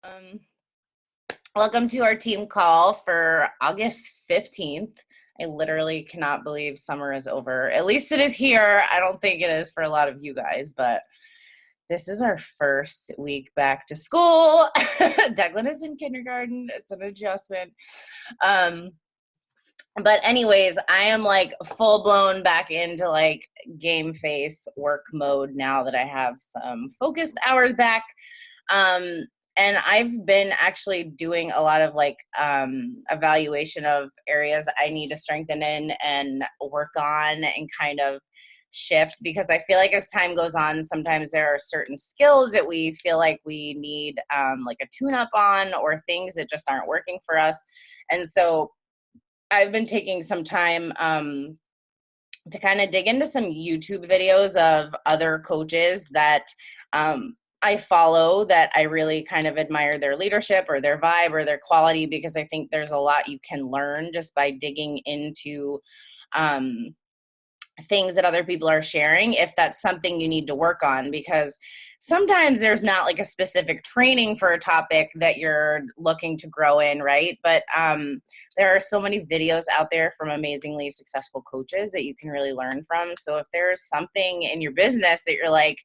Um, Welcome to our team call for August 15th. I literally cannot believe summer is over. At least it is here. I don't think it is for a lot of you guys, but this is our first week back to school. Declan is in kindergarten. It's an adjustment. But anyways, I am like full blown back into like game face work mode now that I have some focused hours back. And I've been actually doing a lot of like evaluation of areas I need to strengthen in and work on and kind of shift, because I feel like as time goes on, sometimes there are certain skills that we feel like we need like a tune up on, or things that just aren't working for us. And so I've been taking some time to kind of dig into some YouTube videos of other coaches that I follow, that I really kind of admire their leadership or their vibe or their quality, because I think there's a lot you can learn just by digging into things that other people are sharing, if that's something you need to work on. Because sometimes there's not like a specific training for a topic that you're looking to grow in, right? But there are so many videos out there from amazingly successful coaches that you can really learn from. So if there's something in your business that you're like,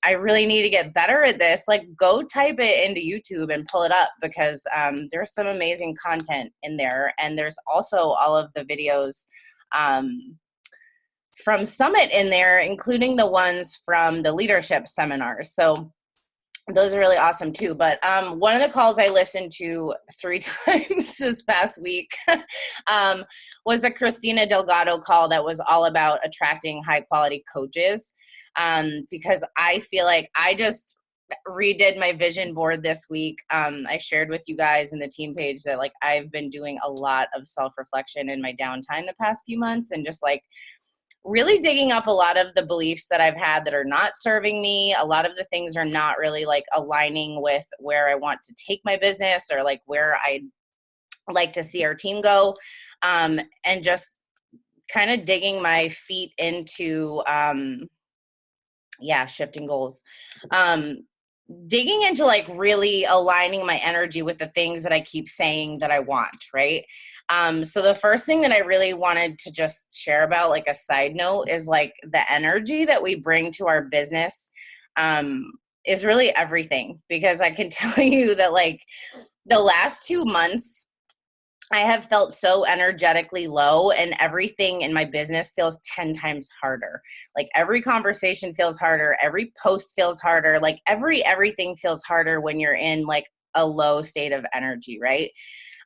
I really need to get better at this, like go type it into YouTube and pull it up, because there's some amazing content in there. And there's also all of the videos from Summit in there, including the ones from the leadership seminars. So those are really awesome too. But one of the calls I listened to 3 times this past week was a Christina Delgado call that was all about attracting high quality coaches. Because I feel like I just redid my vision board this week. I shared with you guys in the team page that like I've been doing a lot of self-reflection in my downtime the past few months, and just like really digging up a lot of the beliefs that I've had that are not serving me. A lot of the things are not really like aligning with where I want to take my business, or like where I'd like to see our team go. And just kind of digging my feet into, shifting goals. Digging into like really aligning my energy with the things that I keep saying that I want, right? So the first thing that I really wanted to just share about, like a side note, is like the energy that we bring to our business is really everything. Because I can tell you that like the last 2 months, I have felt so energetically low, and everything in my business feels 10 times harder. Like every conversation feels harder. Every post feels harder. Like everything feels harder when you're in like a low state of energy, right?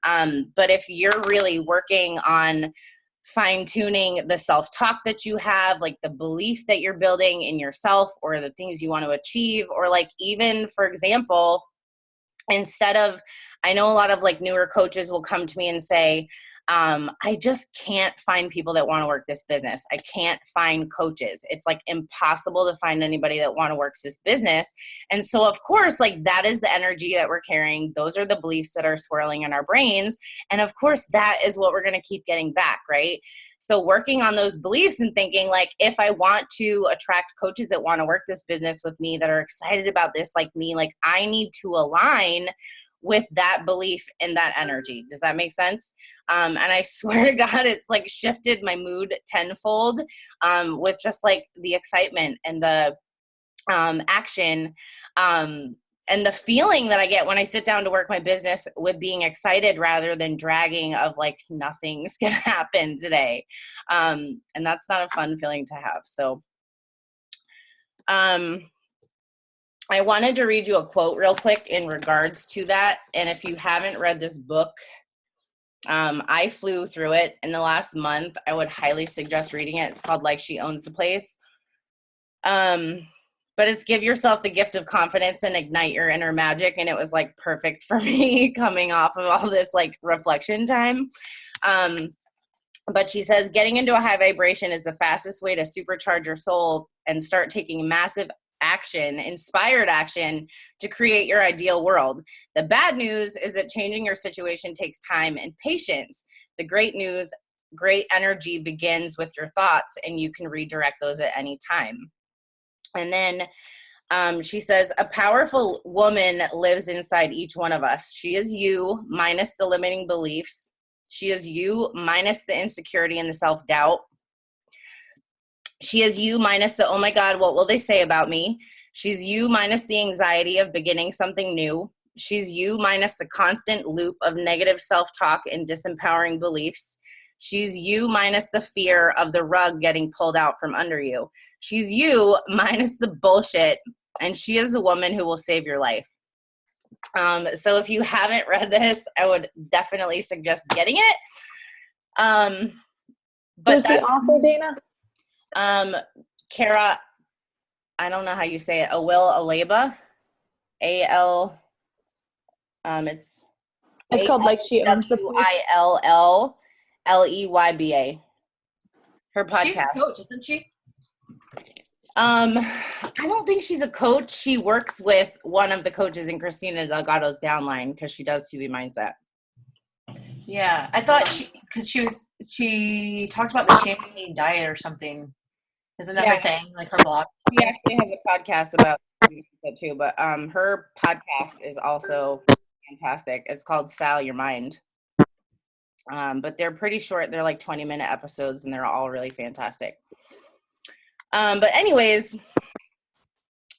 But if you're really working on fine tuning the self-talk that you have, like the belief that you're building in yourself, or the things you want to achieve, or like even, for example, instead of, I know a lot of like newer coaches will come to me and say, I just can't find people that want to work this business. I can't find coaches. It's like impossible to find anybody that want to work this business. And so of course, like that is the energy that we're carrying. Those are the beliefs that are swirling in our brains. And of course, that is what we're going to keep getting back, right? So working on those beliefs and thinking like, if I want to attract coaches that want to work this business with me, that are excited about this like me, like I need to align with that belief and that energy. Does that make sense? And I swear to God, it's like shifted my mood tenfold with just like the excitement and the action and the feeling that I get when I sit down to work my business, with being excited rather than dragging of like nothing's gonna happen today. And that's not a fun feeling to have. So I wanted to read you a quote real quick in regards to that. And if you haven't read this book, I flew through it in the last month. I would highly suggest reading it. It's called Like She Owns the Place. But it's Give Yourself the Gift of Confidence and Ignite Your Inner Magic. And it was like perfect for me coming off of all this like reflection time. But she says, getting into a high vibration is the fastest way to supercharge your soul and start taking massive action, inspired action, to create your ideal world. The bad news is that changing your situation takes time and patience. The great news, great energy begins with your thoughts, and you can redirect those at any time. And then She says, a powerful woman lives inside each one of us. She is you minus the limiting beliefs. She is you minus the insecurity and the self-doubt. She is you minus the, oh my God, what will they say about me? She's you minus the anxiety of beginning something new. She's you minus the constant loop of negative self-talk and disempowering beliefs. She's you minus the fear of the rug getting pulled out from under you. She's you minus the bullshit, and she is the woman who will save your life. So if you haven't read this, I would definitely suggest getting it. But who's the author, Dana? Kara, I don't know how you say it. Awil Aleba, A-L. It's called like she owns the place. Willeleyba. Her podcast. She's a coach, isn't she? I don't think she's a coach. She works with one of the coaches in Christina Delgado's downline because she does TV Mindset. Yeah, I thought she talked about the champagne diet or something. Isn't that her thing? Like her blog? She actually has a podcast about that too, but her podcast is also fantastic. It's called Style Your Mind. But they're pretty short. They're like 20-minute episodes and they're all really fantastic. But anyways,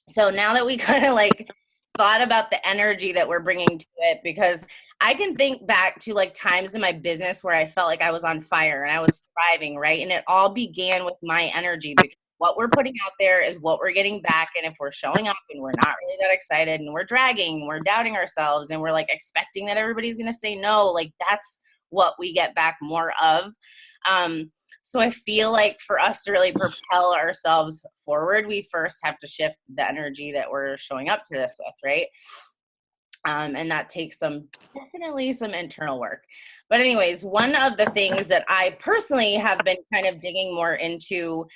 so now that we kind of like thought about the energy that we're bringing to it, because I can think back to like times in my business where I felt like I was on fire and I was thriving, right? And it all began with my energy, because what we're putting out there is what we're getting back. And if we're showing up and we're not really that excited and we're dragging, we're doubting ourselves and we're like expecting that everybody's going to say no, like that's what we get back more of. So I feel like for us to really propel ourselves forward, we first have to shift the energy that we're showing up to this with, right? And that takes definitely some internal work. But anyways, one of the things that I personally have been kind of digging more into,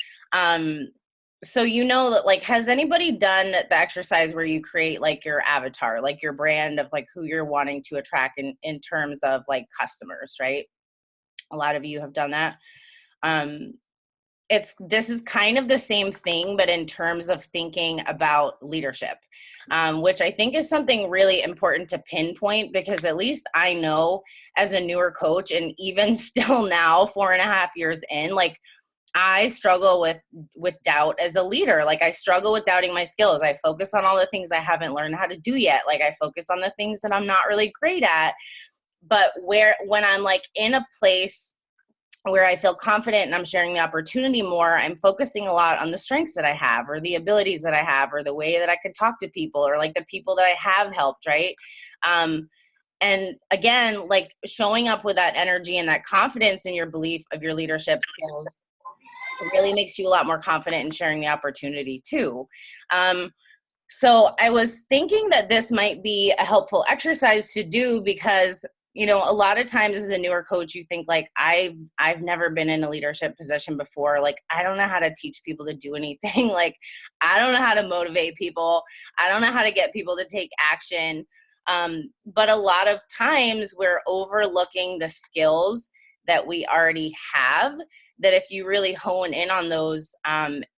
so you know that like, has anybody done the exercise where you create like your avatar, like your brand of like who you're wanting to attract in terms of like customers, right? A lot of you have done that. This is kind of the same thing, but in terms of thinking about leadership, which I think is something really important to pinpoint, because at least I know as a newer coach, and even still now, 4.5 years in, like I struggle with doubt as a leader. Like I struggle with doubting my skills. I focus on all the things I haven't learned how to do yet. Like I focus on the things that I'm not really great at. But when I'm like in a place where I feel confident and I'm sharing the opportunity more, I'm focusing a lot on the strengths that I have, or the abilities that I have, or the way that I can talk to people, or like the people that I have helped, right? And again, like showing up with that energy and that confidence in your belief of your leadership skills really makes you a lot more confident in sharing the opportunity too. So I was thinking that this might be a helpful exercise to do, because you know, a lot of times as a newer coach, you think like, I've never been in a leadership position before. Like, I don't know how to teach people to do anything. Like, I don't know how to motivate people. I don't know how to get people to take action. But a lot of times we're overlooking the skills that we already have, that if you really hone in on those,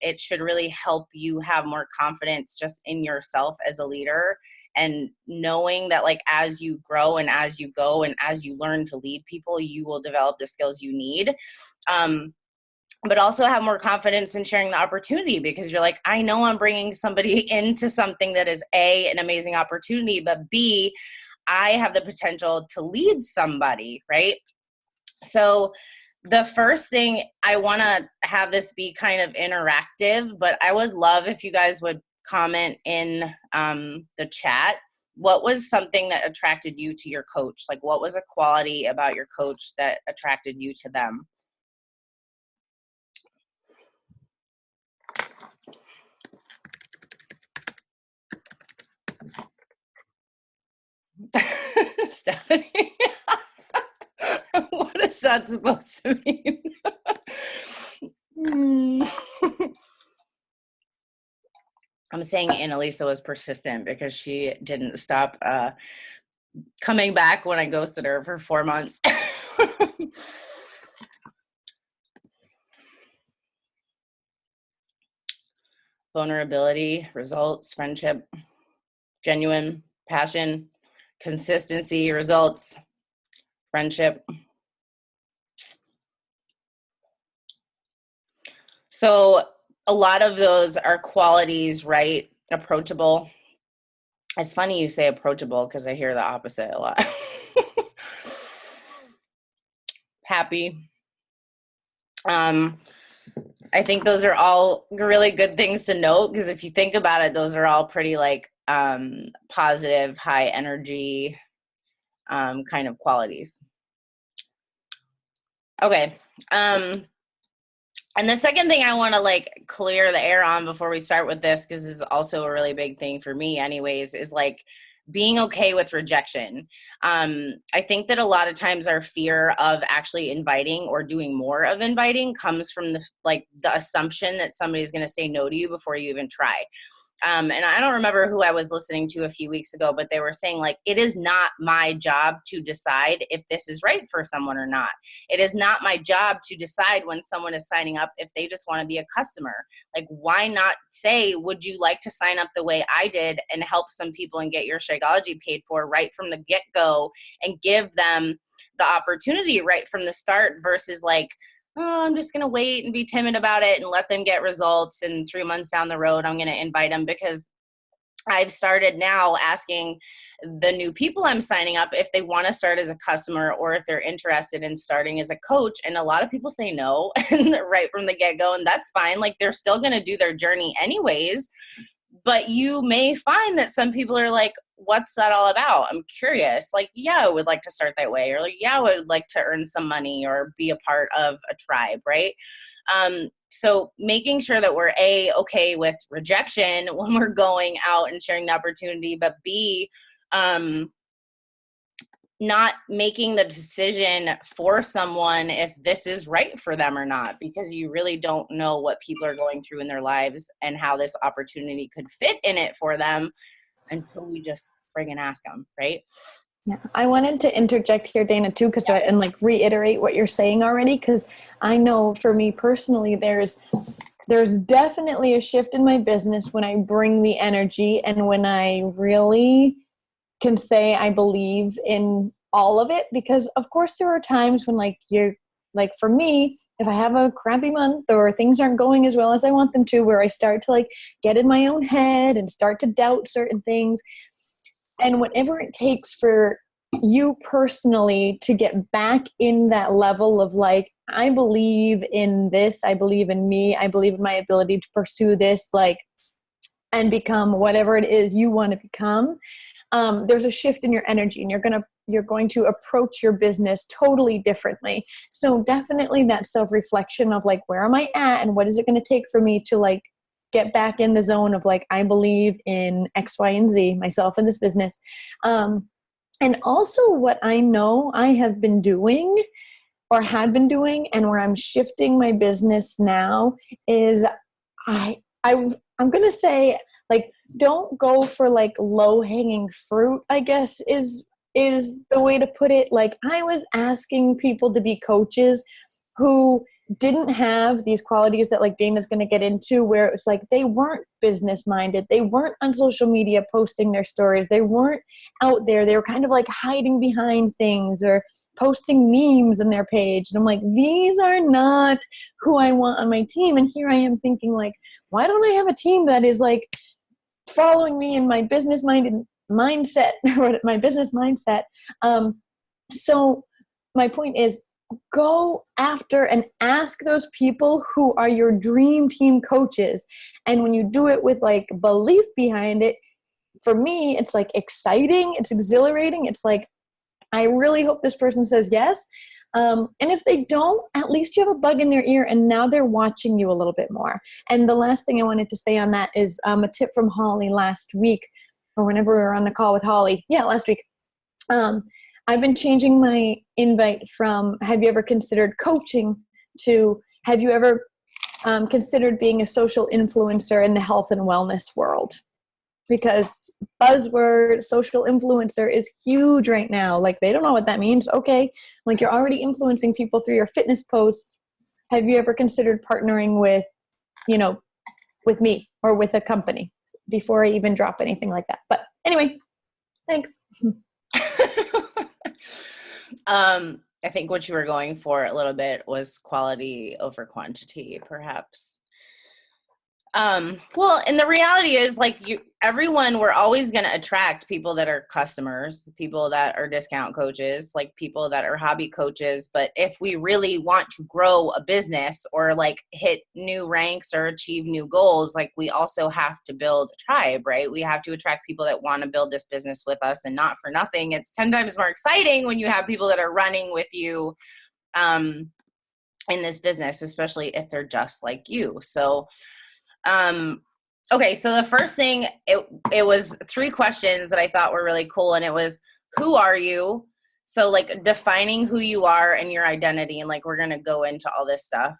it should really help you have more confidence just in yourself as a leader. And knowing that like as you grow and as you go and as you learn to lead people, you will develop the skills you need. But also have more confidence in sharing the opportunity, because you're like, I know I'm bringing somebody into something that is A, an amazing opportunity, but B, I have the potential to lead somebody, right? So the first thing, I want to have this be kind of interactive, but I would love if you guys would comment in the chat. What was something that attracted you to your coach? Like, what was a quality about your coach that attracted you to them? Stephanie, what is that supposed to mean? I'm saying Annalisa was persistent because she didn't stop coming back when I ghosted her for 4 months. vulnerability, results, friendship, genuine, passion, consistency, results, friendship. So a lot of those are qualities, right? Approachable. It's funny you say approachable because I hear the opposite a lot. Happy. I think those are all really good things to note, because if you think about it, those are all pretty like positive, high energy kind of qualities. Okay. And the second thing I want to like clear the air on before we start with this, because this is also a really big thing for me anyways, is like being okay with rejection. I think that a lot of times our fear of actually inviting or doing more of inviting comes from the assumption that somebody's going to say no to you before you even try. And I don't remember who I was listening to a few weeks ago, but they were saying like, it is not my job to decide if this is right for someone or not. It is not my job to decide when someone is signing up if they just want to be a customer. Like, why not say, would you like to sign up the way I did and help some people and get your Shakeology paid for right from the get-go, and give them the opportunity right from the start, versus like, oh, I'm just going to wait and be timid about it and let them get results. And 3 months down the road, I'm going to invite them, because I've started now asking the new people I'm signing up if they want to start as a customer or if they're interested in starting as a coach. And a lot of people say no right from the get-go, and that's fine. Like, they're still going to do their journey anyways. But you may find that some people are like, what's that all about? I'm curious. Like, yeah, I would like to start that way. Or like, yeah, I would like to earn some money or be a part of a tribe, right? So making sure that we're okay with rejection when we're going out and sharing the opportunity, but B, not making the decision for someone if this is right for them or not, because you really don't know what people are going through in their lives and how this opportunity could fit in it for them until we just friggin' ask them, right? Yeah, I wanted to interject here, Dana, too, and like reiterate what you're saying already, because I know for me personally, there's definitely a shift in my business when I bring the energy and when I really can say I believe in all of it. Because of course there are times when like you're like, for me, if I have a crappy month or things aren't going as well as I want them to, where I start to like get in my own head and start to doubt certain things. And whatever it takes for you personally to get back in that level of like, I believe in this, I believe in me, I believe in my ability to pursue this, like, and become whatever it is you want to become. There's a shift in your energy, and you're going to approach your business totally differently. So definitely that self-reflection of like, where am I at and what is it going to take for me to like get back in the zone of like, I believe in X, Y, and Z, myself in this business. And also what I know I have been doing or had been doing, and where I'm shifting my business now, is I'm going to say, like, don't go for like low hanging fruit, I guess is the way to put it. Like, I was asking people to be coaches who didn't have these qualities that like Dana's going to get into, where it was like they weren't business minded, they weren't on social media posting their stories, they weren't out there, they were kind of like hiding behind things or posting memes on their page. And I'm like, these are not who I want on my team. And here I am thinking like, why don't I have a team that is like following me in my business mindset or my business mindset? So my point is, go after and ask those people who are your dream team coaches. And when you do it with like belief behind it, for me, it's like exciting, it's exhilarating. It's like, I really hope this person says yes. And if they don't, at least you have a bug in their ear, and now they're watching you a little bit more. And the last thing I wanted to say on that is a tip from Holly last week, or whenever we were on the call with Holly. Yeah, last week. I've been changing my invite from, have you ever considered coaching, to, have you ever considered being a social influencer in the health and wellness world? Because buzzword social influencer is huge right now. Like, they don't know what that means. Okay, like, you're already influencing people through your fitness posts. Have you ever considered partnering with, with me or with a company before I even drop anything like that. But anyway, thanks. I think what you were going for a little bit was quality over quantity, perhaps. Well, and the reality is like everyone, we're always going to attract people that are customers, people that are discount coaches, like people that are hobby coaches. But if we really want to grow a business or like hit new ranks or achieve new goals, like we also have to build a tribe, right? We have to attract people that want to build this business with us, and not for nothing. It's 10 times more exciting when you have people that are running with you, in this business, especially if they're just like you. So, okay, so the first thing, it was 3 questions that I thought were really cool, and it was, who are you? So like defining who you are and your identity, and like we're gonna go into all this stuff.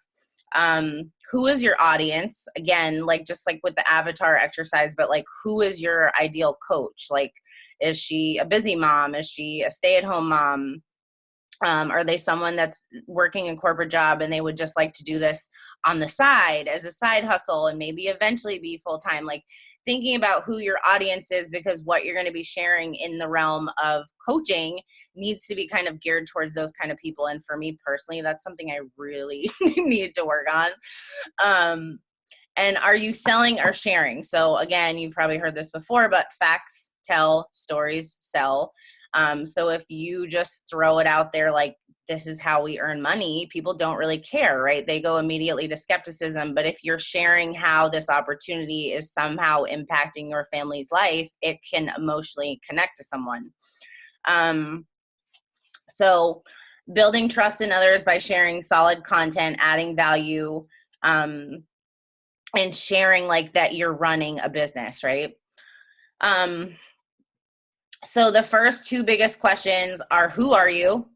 Who is your audience? Again, like just like with the avatar exercise, but like who is your ideal coach? Like, is she a busy mom? Is she a stay-at-home mom? Are they someone that's working a corporate job and they would just like to do this on the side as a side hustle and maybe eventually be full-time? Like thinking about who your audience is, because what you're going to be sharing in the realm of coaching needs to be kind of geared towards those kind of people. And for me personally, that's something I really need to work on. And are you selling or sharing? So again, you've probably heard this before, but facts tell, stories sell. So if you just throw it out there like, this is how we earn money, people don't really care, right? They go immediately to skepticism. But if you're sharing how this opportunity is somehow impacting your family's life, it can emotionally connect to someone. So building trust in others by sharing solid content, adding value, and sharing like that you're running a business, right? So the first 2 biggest questions are, who are you?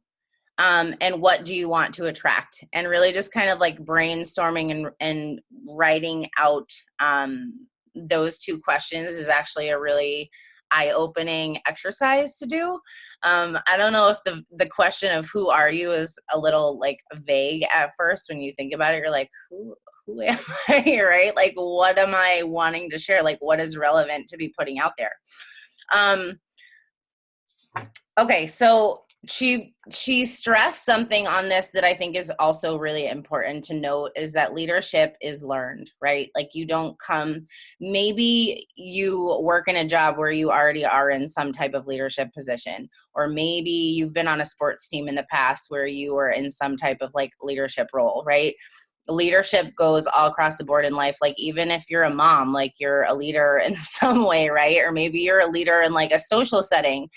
And what do you want to attract? And really just kind of like brainstorming and writing out those 2 questions is actually a really eye-opening exercise to do. I don't know if the question of who are you is a little like vague at first. When you think about it, you're like, who am I, right? Like, what am I wanting to share? Like, what is relevant to be putting out there? Okay, so she stressed something on this that I think is also really important to note, is that leadership is learned, right? Like you don't come, maybe you work in a job where you already are in some type of leadership position, or maybe you've been on a sports team in the past where you were in some type of like leadership role, right? Leadership goes all across the board in life. Like even if you're a mom, like you're a leader in some way, right? Or maybe you're a leader in like a social setting.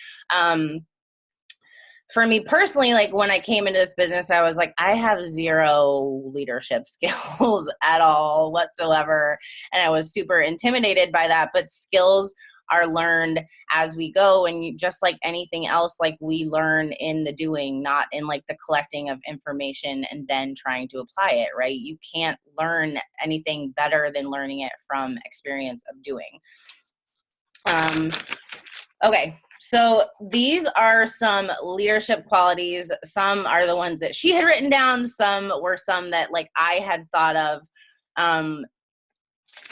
For me personally, like when I came into this business, I was like, I have 0 leadership skills at all whatsoever. And I was super intimidated by that. But skills are learned as we go. And just like anything else, like we learn in the doing, not in like the collecting of information and then trying to apply it, right? You can't learn anything better than learning it from experience of doing. Okay, so these are some leadership qualities. Some are the ones that she had written down. Some were some that like I had thought of.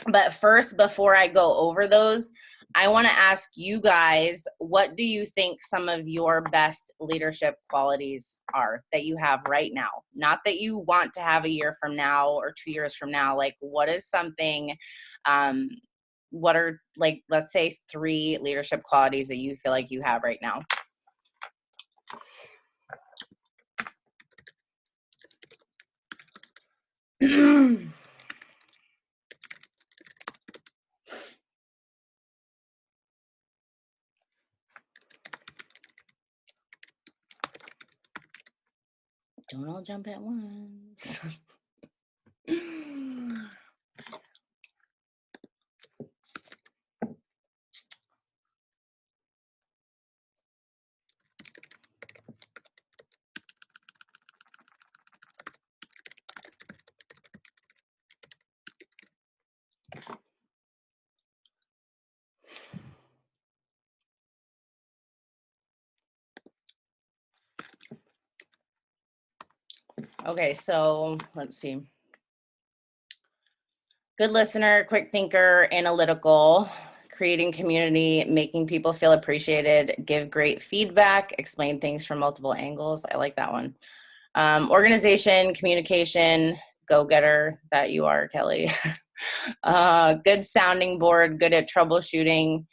But first, before I go over those, I want to ask you guys, what do you think some of your best leadership qualities are that you have right now? Not that you want to have a year from now or 2 years from now. Like, what is something, what are like, let's say 3 leadership qualities that you feel like you have right now? Don't all jump at once. Okay, so let's see. Good listener, quick thinker, analytical, creating community, making people feel appreciated, give great feedback, explain things from multiple angles. I like that one. Organization, communication, go-getter that you are, Kelly. Good sounding board, good at troubleshooting,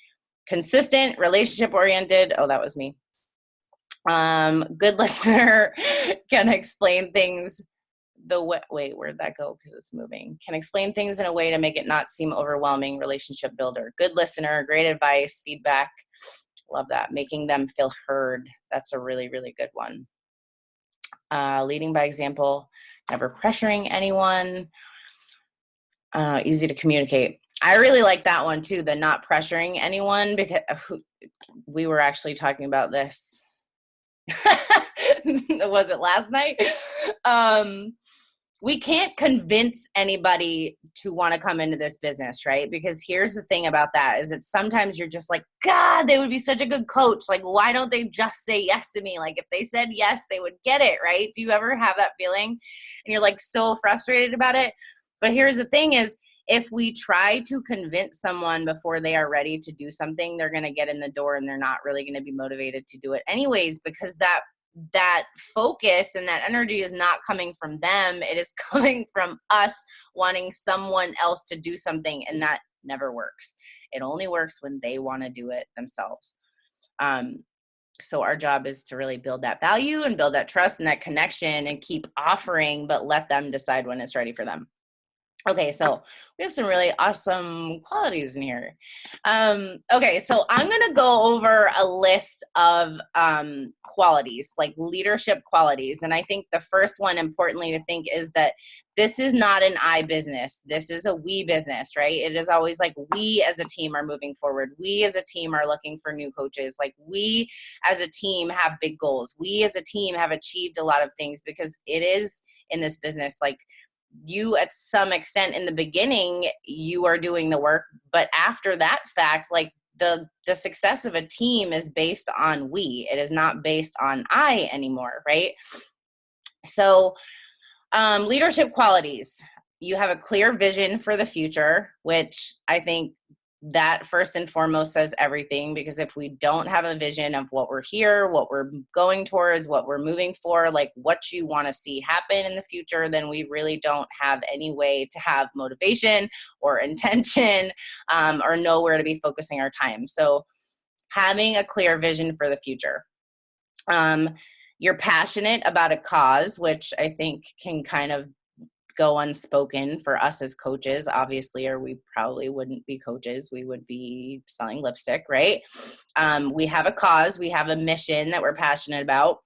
consistent, relationship oriented. Oh, that was me. Good listener, can explain things the way, wait, where'd that go? Because it's moving. Can explain things in a way to make it not seem overwhelming. Relationship builder. Good listener, great advice, feedback. Love that. Making them feel heard. That's a really, really good one. Leading by example, never pressuring anyone. Easy to communicate. I really like that one too, the not pressuring anyone, because we were actually talking about this. Was it last night? We can't convince anybody to want to come into this business, right? Because here's the thing about that is that sometimes you're just like, God, they would be such a good coach. Like, why don't they just say yes to me? Like, if they said yes, they would get it, right? Do you ever have that feeling? And you're like so frustrated about it. But here's the thing is, if we try to convince someone before they are ready to do something, they're going to get in the door and they're not really going to be motivated to do it anyways, because that focus and that energy is not coming from them. It is coming from us wanting someone else to do something, and that never works. It only works when they want to do it themselves. So our job is to really build that value and build that trust and that connection and keep offering, but let them decide when it's ready for them. Okay, so we have some really awesome qualities in here. Okay, so I'm going to go over a list of qualities, like leadership qualities. And I think the first one, importantly to think, is that this is not an I business. This is a we business, right? It is always like we as a team are moving forward. We as a team are looking for new coaches. Like we as a team have big goals. We as a team have achieved a lot of things, because it is in this business, like, you at some extent in the beginning, you are doing the work, but after that fact, like the success of a team is based on we. It is not based on I anymore, right? So leadership qualities. You have a clear vision for the future, which I think that first and foremost says everything, because if we don't have a vision of what we're here, what we're going towards, what we're moving for, like what you want to see happen in the future, then we really don't have any way to have motivation or intention, or know where to be focusing our time. So having a clear vision for the future. You're passionate about a cause, which I think can kind of go unspoken for us as coaches, obviously, or we probably wouldn't be coaches. We would be selling lipstick, right? We have a cause, we have a mission that we're passionate about.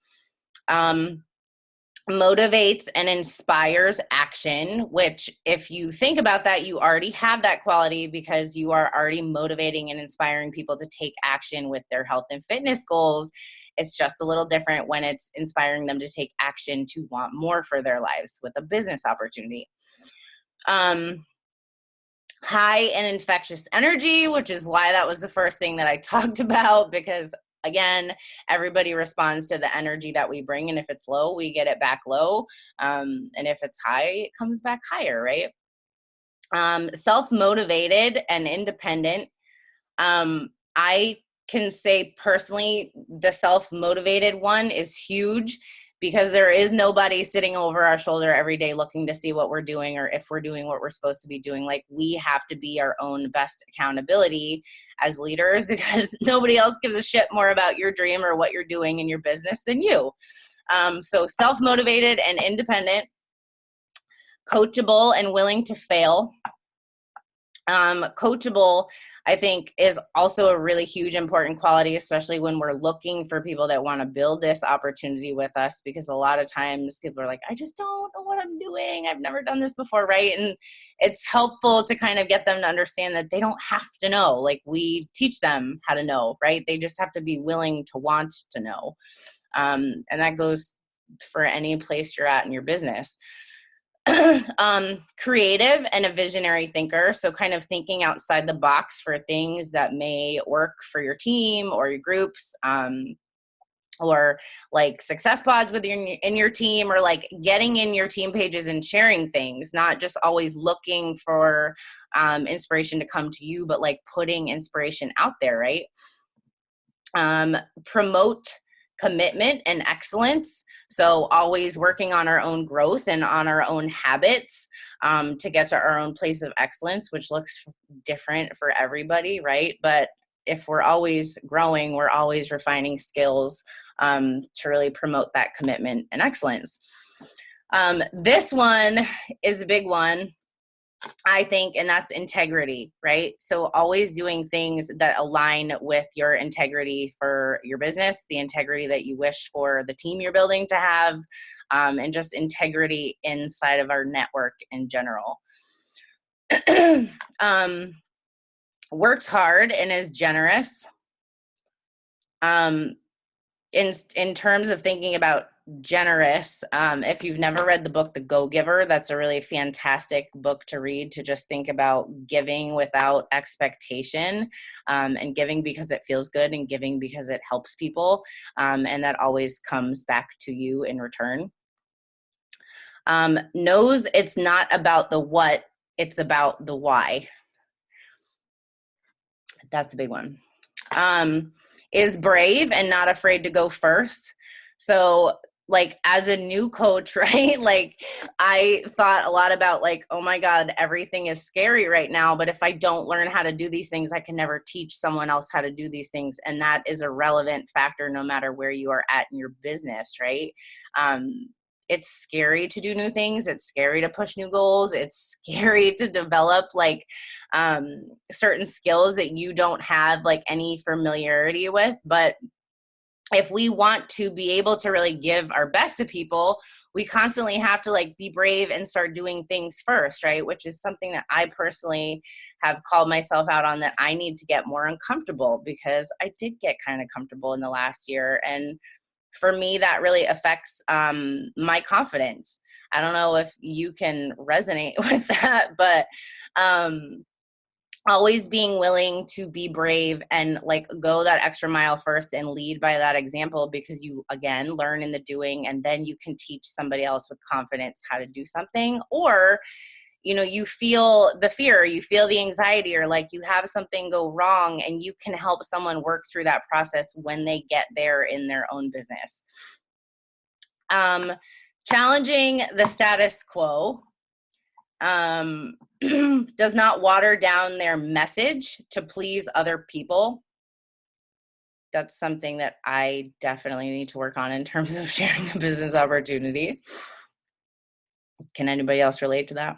Motivates and inspires action, which if you think about that, you already have that quality, because you are already motivating and inspiring people to take action with their health and fitness goals. It's just a little different when it's inspiring them to take action to want more for their lives with a business opportunity. High and infectious energy, which is why that was the first thing that I talked about, because again, everybody responds to the energy that we bring, and if it's low, we get it back low, and if it's high, it comes back higher, right? Self-motivated and independent. I can say personally, the self-motivated one is huge, because there is nobody sitting over our shoulder every day looking to see what we're doing or if we're doing what we're supposed to be doing. Like, we have to be our own best accountability as leaders, because nobody else gives a shit more about your dream or what you're doing in your business than you. So self-motivated and independent, coachable and willing to fail. Coachable, I think, is also a really huge important quality, especially when we're looking for people that want to build this opportunity with us, because a lot of times people are like, I just don't know what I'm doing. I've never done this before, right? And it's helpful to kind of get them to understand that they don't have to know. Like, we teach them how to know, right? They just have to be willing to want to know. And that goes for any place you're at in your business. Creative and a visionary thinker. So kind of thinking outside the box for things that may work for your team or your groups. or like success pods with in your team, or like getting in your team pages and sharing things, not just always looking for inspiration to come to you, but like putting inspiration out there, right? Promote commitment and excellence. So always working on our own growth and on our own habits to get to our own place of excellence, which looks different for everybody, right? But if we're always growing, we're always refining skills to really promote that commitment and excellence. This one is a big one, I think, and that's integrity, right? So always doing things that align with your integrity for your business, the integrity that you wish for the team you're building to have, and just integrity inside of our network in general. Works hard and is generous. In terms of thinking about generous, if you've never read the book The Go-Giver, that's a really fantastic book to read, to just think about giving without expectation, and giving because it feels good and giving because it helps people, and that always comes back to you in return. Knows it's not about the what, it's about the why. That's a big one. Is brave and not afraid to go first. So like as a new coach, right? Like I thought a lot about like, oh my God, everything is scary right now. But if I don't learn how to do these things, I can never teach someone else how to do these things. And that is a relevant factor no matter where you are at in your business, right? It's scary to do new things. It's scary to push new goals. It's scary to develop like certain skills that you don't have like any familiarity with. But if we want to be able to really give our best to people, we constantly have to like be brave and start doing things first, right? Which is something that I personally have called myself out on, that I need to get more uncomfortable, because I did get kind of comfortable in the last year. And for me, that really affects my confidence. I don't know if you can resonate with that, but always being willing to be brave and like go that extra mile first and lead by that example, because you, again, learn in the doing, and then you can teach somebody else with confidence how to do something. Or you know, you feel the fear, you feel the anxiety, or like you have something go wrong, and you can help someone work through that process when they get there in their own business. Challenging the status quo. Does not water down their message to please other people. That's something that I definitely need to work on in terms of sharing a business opportunity. Can anybody else relate to that?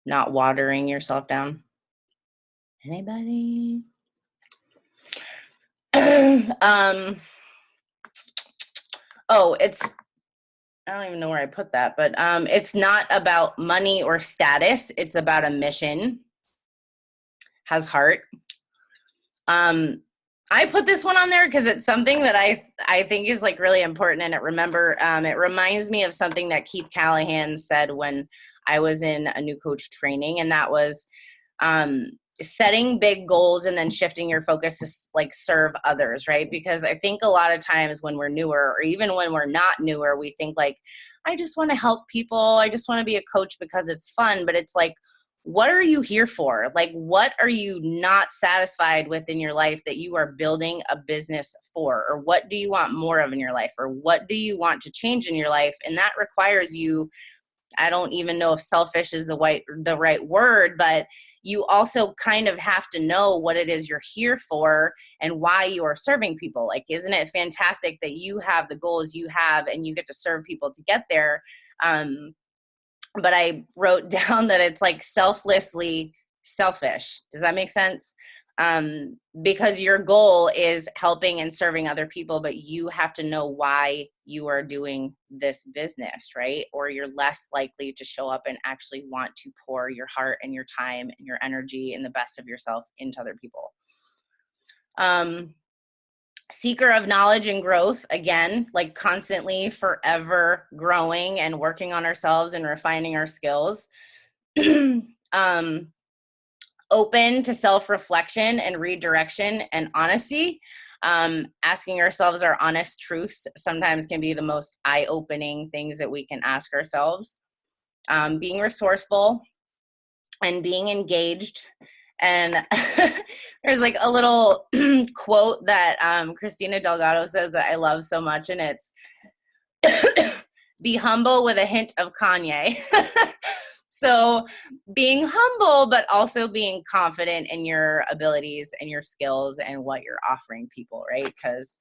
Not watering yourself down? Anybody? Oh, I don't even know where I put that, but it's not about money or status. It's about a mission. Has heart. I put this one on there because it's something that I think is like really important. And it reminds me of something that Keith Callahan said when I was in a new coach training. And that was setting big goals and then shifting your focus to like serve others, right? Because I think a lot of times when we're newer, or even when we're not newer, we think like, I just want to help people. I just want to be a coach because it's fun. But it's like, what are you here for? Like, what are you not satisfied with in your life that you are building a business for? Or what do you want more of in your life? Or what do you want to change in your life? And that requires you, I don't even know if selfish is the right word, but you also kind of have to know what it is you're here for and why you are serving people. Like, isn't it fantastic that you have the goals you have and you get to serve people to get there? But I wrote down that it's like selflessly selfish. Does that make sense? Because your goal is helping and serving other people, but you have to know why you are doing this business, right? Or you're less likely to show up and actually want to pour your heart and your time and your energy and the best of yourself into other people. Seeker of knowledge and growth, again, like constantly forever growing and working on ourselves and refining our skills. Open to self-reflection and redirection and honesty. Asking ourselves our honest truths sometimes can be the most eye-opening things that we can ask ourselves. Being resourceful and being engaged. And there's like a little quote that Christina Delgado says that I love so much, and it's be humble with a hint of Kanye. So being humble, but also being confident in your abilities and your skills and what you're offering people, right? Because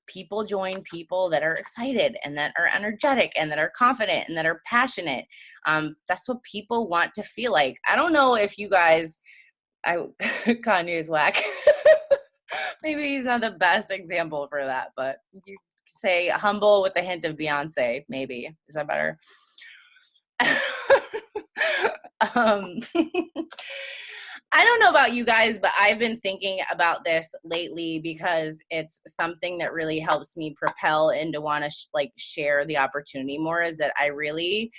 people join people that are excited and that are energetic and that are confident and that are passionate. That's what people want to feel like. I don't know if you guys, Kanye's whack. Maybe he's not the best example for that, but you say humble with a hint of Beyonce, maybe. Is that better? I don't know about you guys, but I've been thinking about this lately because it's something that really helps me propel and to want to share the opportunity more, is that I really,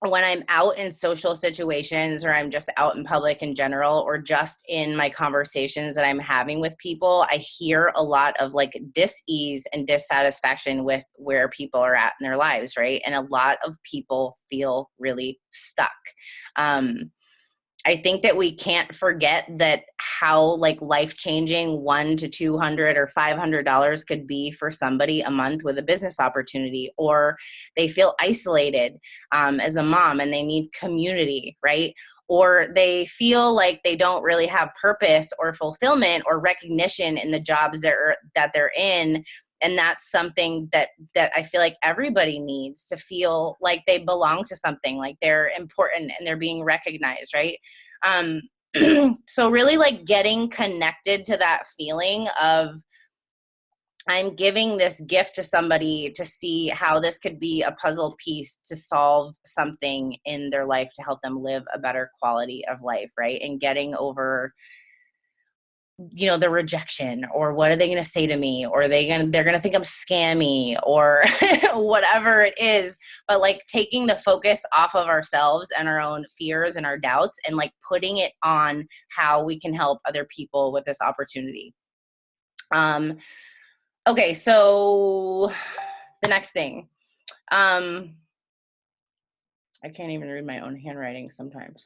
when I'm out in social situations or I'm just out in public in general, or just in my conversations that I'm having with people, I hear a lot of like dis-ease and dissatisfaction with where people are at in their lives, right? And a lot of people feel really stuck. I think that we can't forget that how like life-changing $100 to $200 or $500 could be for somebody a month with a business opportunity, or they feel isolated as a mom and they need community, right? Or they feel like they don't really have purpose or fulfillment or recognition in the jobs that they're in. And that's something that I feel like everybody needs to feel like they belong to something, like they're important and they're being recognized, right? So really like getting connected to that feeling of, I'm giving this gift to somebody to see how this could be a puzzle piece to solve something in their life to help them live a better quality of life, right? And getting over, the rejection, or what are they going to say to me, or they're going to think I'm scammy, or whatever it is, but like taking the focus off of ourselves and our own fears and our doubts and like putting it on how we can help other people with this opportunity. Okay. So the next thing, I can't even read my own handwriting sometimes.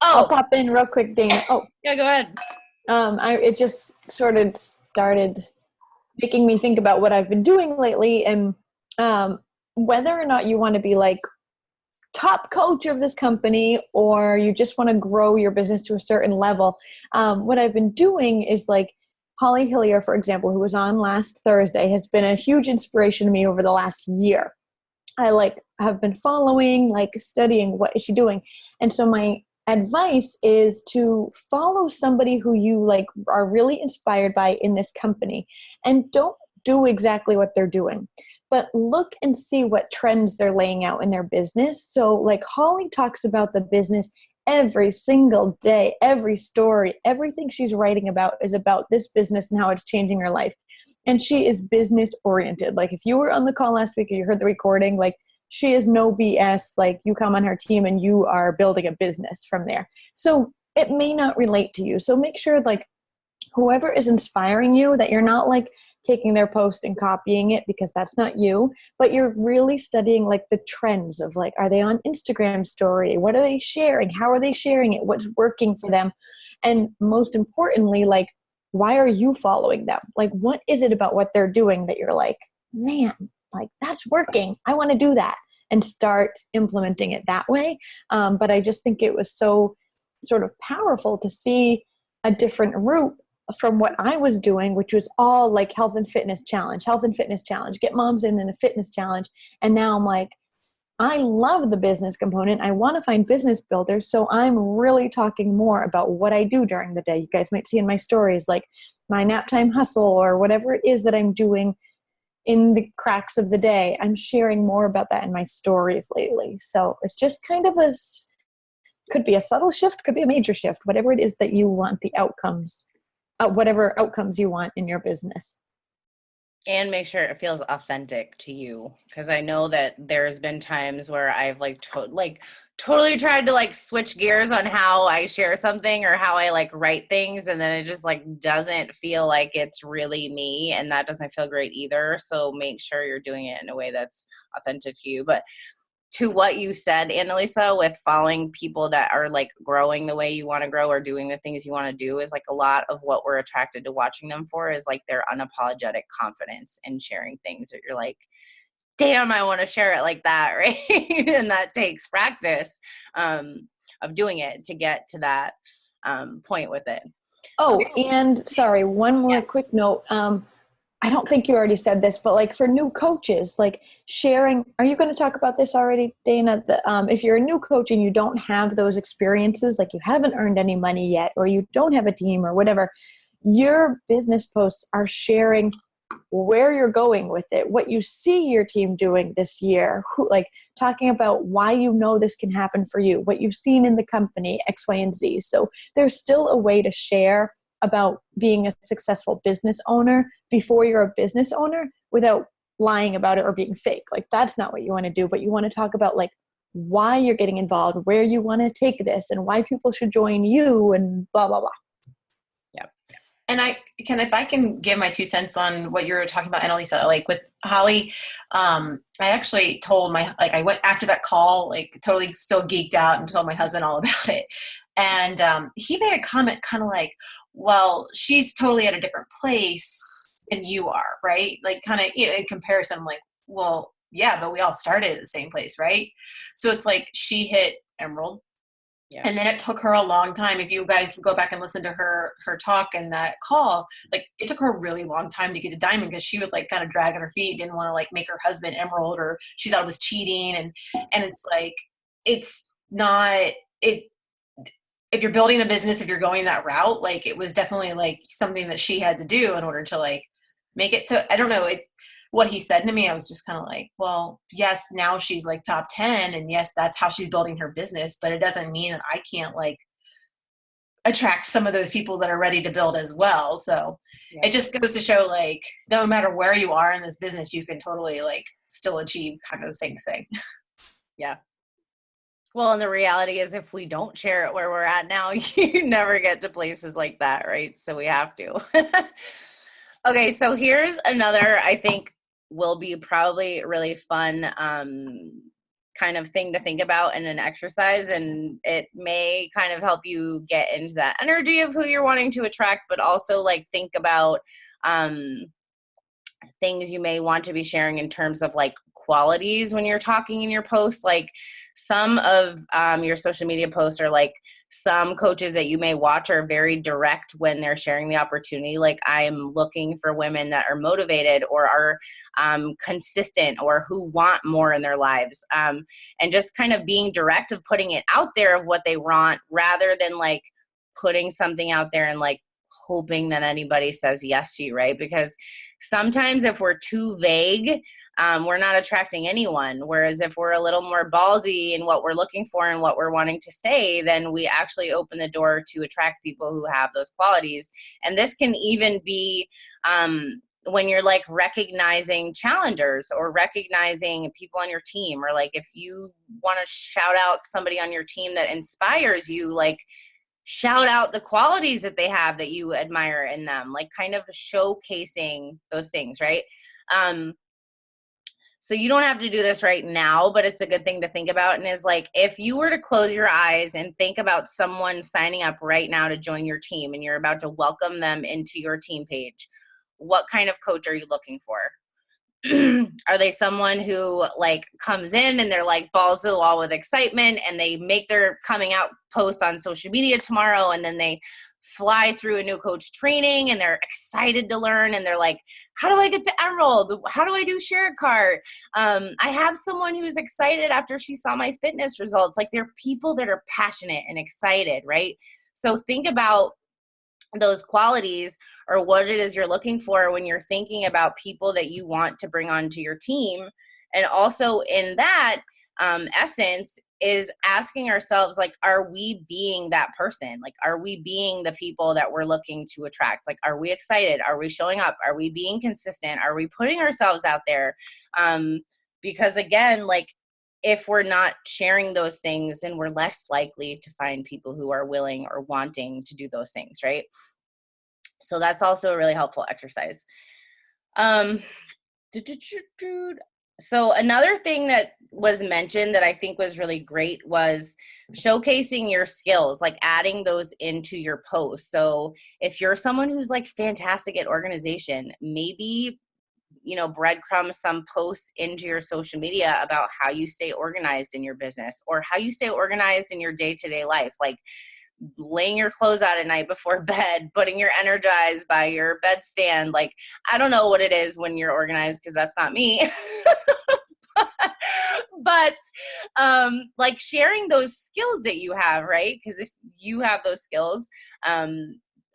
I'll pop in real quick, Dana. Oh, yeah, go ahead. It just sort of started making me think about what I've been doing lately, and whether or not you want to be like top coach of this company or you just want to grow your business to a certain level. What I've been doing is like Holly Hillier, for example, who was on last Thursday, has been a huge inspiration to me over the last year. I have been following, studying what is she doing. And so my advice is to follow somebody who you are really inspired by in this company, and don't do exactly what they're doing, but look and see what trends they're laying out in their business. So Holly talks about the business every single day, every story, everything she's writing about is about this business and how it's changing her life. And she is business oriented. If you were on the call last week or you heard the recording, she is no BS. You come on her team and you are building a business from there. So it may not relate to you. So make sure whoever is inspiring you, that you're not taking their post and copying it, because that's not you, but you're really studying the trends of are they on Instagram story? What are they sharing? How are they sharing it? What's working for them? And most importantly, why are you following them? What is it about what they're doing that you're man, that's working. I want to do that, and start implementing it that way. But I just think it was so sort of powerful to see a different route from what I was doing, which was all health and fitness challenge, get moms in a fitness challenge. And now I'm I love the business component. I want to find business builders. So I'm really talking more about what I do during the day. You guys might see in my stories, my nap time hustle or whatever it is that I'm doing in the cracks of the day. I'm sharing more about that in my stories lately. So it's just kind of could be a subtle shift, could be a major shift, whatever it is that you want the outcomes, whatever outcomes you want in your business. And make sure it feels authentic to you, because I know that there's been times where I've totally tried to like switch gears on how I share something or how I like write things, and then it just like doesn't feel like it's really me, and that doesn't feel great either. So make sure you're doing it in a way that's authentic to you. But to what you said, Annalisa, with following people that are like growing the way you want to grow or doing the things you want to do, is like a lot of what we're attracted to watching them for is like their unapologetic confidence in sharing things that you're like, damn, I want to share it like that, right? And that takes practice of doing it to get to that point with it. Oh, Okay. and sorry, one more quick note. I don't think you already said this, but like for new coaches, like sharing, are you going to talk about this already, Dana? If you're a new coach and you don't have those experiences, like you haven't earned any money yet, or you don't have a team or whatever, your business posts are sharing where you're going with it, what you see your team doing this year, like talking about why you know this can happen for you, what you've seen in the company, X, Y, and Z. So there's still a way to share about being a successful business owner before you're a business owner without lying about it or being fake. Like that's not what you want to do, but you want to talk about like why you're getting involved, where you want to take this, and why people should join you, and blah, blah, blah. And if I can give my 2 cents on what you're talking about, Annalisa, like with Holly, I actually told I went after that call, like totally still geeked out, and told my husband all about it. And he made a comment kind of like, well, she's totally at a different place than you are, right? Like kind of, in comparison, I'm like, well, yeah, but we all started at the same place, right? So it's like she hit Emerald. Yeah. And then it took her a long time. If you guys go back and listen to her talk and that call, like it took her a really long time to get a diamond, because she was like kind of dragging her feet, didn't want to like make her husband emerald, or she thought it was cheating. And it's like, it's not it. If you're building a business, if you're going that route, like it was definitely like something that she had to do in order to like make it. So I don't know what he said to me. I was just kind of like, well, yes, now she's like top 10, and yes, that's how she's building her business, but it doesn't mean that I can't like attract some of those people that are ready to build as well. So it just goes to show like no matter where you are in this business, you can totally like still achieve kind of the same thing. Yeah. Well, and the reality is if we don't share it where we're at now, you never get to places like that, right? So we have to. Okay, so here's another, I think, will be probably really fun kind of thing to think about in an exercise, and it may kind of help you get into that energy of who you're wanting to attract, but also like think about things you may want to be sharing in terms of like qualities when you're talking in your posts. Like some of your social media posts are like, some coaches that you may watch are very direct when they're sharing the opportunity. Like I'm looking for women that are motivated or are consistent or who want more in their lives. And just kind of being direct of putting it out there of what they want, rather than like putting something out there and like hoping that anybody says yes to you, right? Because sometimes if we're too vague, we're not attracting anyone. Whereas if we're a little more ballsy in what we're looking for and what we're wanting to say, then we actually open the door to attract people who have those qualities. And this can even be when you're like recognizing challengers or recognizing people on your team, or like if you want to shout out somebody on your team that inspires you, like shout out the qualities that they have that you admire in them, like kind of showcasing those things, right? So you don't have to do this right now, but it's a good thing to think about. And is like, if you were to close your eyes and think about someone signing up right now to join your team, and you're about to welcome them into your team page, what kind of coach are you looking for? Are they someone who like comes in and they're like balls to the wall with excitement, and they make their coming out post on social media tomorrow, and then they fly through a new coach training and they're excited to learn, and they're like, how do I get to Emerald? How do I do share cart? I have someone who's excited after she saw my fitness results. Like they're people that are passionate and excited, right? So think about those qualities or what it is you're looking for when you're thinking about people that you want to bring onto your team. And also in that, essence is asking ourselves, like, are we being that person? Like, are we being the people that we're looking to attract? Like, are we excited? Are we showing up? Are we being consistent? Are we putting ourselves out there? Because again, like, if we're not sharing those things, then we're less likely to find people who are willing or wanting to do those things, right? So that's also a really helpful exercise. Um, so another thing that was mentioned that I think was really great was showcasing your skills, like adding those into your post. So if you're someone who's like fantastic at organization, maybe, you know, breadcrumb some posts into your social media about how you stay organized in your business or how you stay organized in your day-to-day life. Like laying your clothes out at night before bed, putting your energized by your bedstand. Like, I don't know what it is when you're organized because that's not me. But like sharing those skills that you have, right? Because if you have those skills,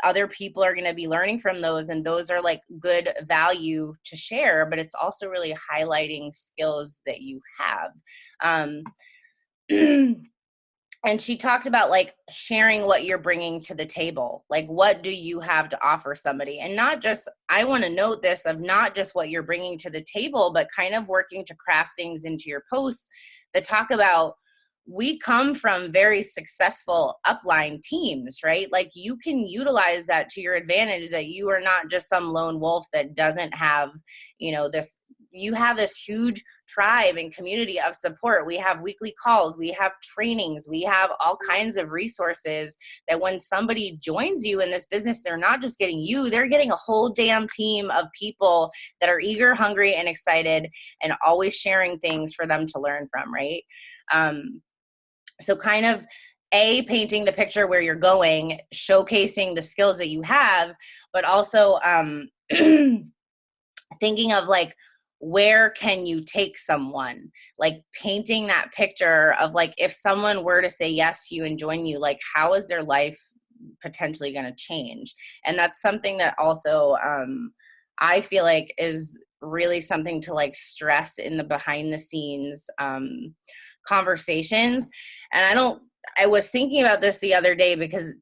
other people are going to be learning from those, and those are like good value to share, but it's also really highlighting skills that you have. And she talked about like sharing what you're bringing to the table. Like, what do you have to offer somebody? And not just, I want to note this of not just what you're bringing to the table, but kind of working to craft things into your posts that talk about, we come from very successful upline teams, right? Like you can utilize that to your advantage, that you are not just some lone wolf that doesn't have, you know, this, you have this huge tribe and community of support. We have weekly calls, we have trainings, we have all kinds of resources that when somebody joins you in this business, they're not just getting you, they're getting a whole damn team of people that are eager, hungry, and excited and always sharing things for them to learn from, right? So kind of painting the picture where you're going, showcasing the skills that you have, but also thinking of like, where can you take someone? Like painting that picture of like, if someone were to say yes to you and join you, like how is their life potentially going to change? And that's something that also I feel like is really something to like stress in the behind the scenes conversations. And I was thinking about this the other day because,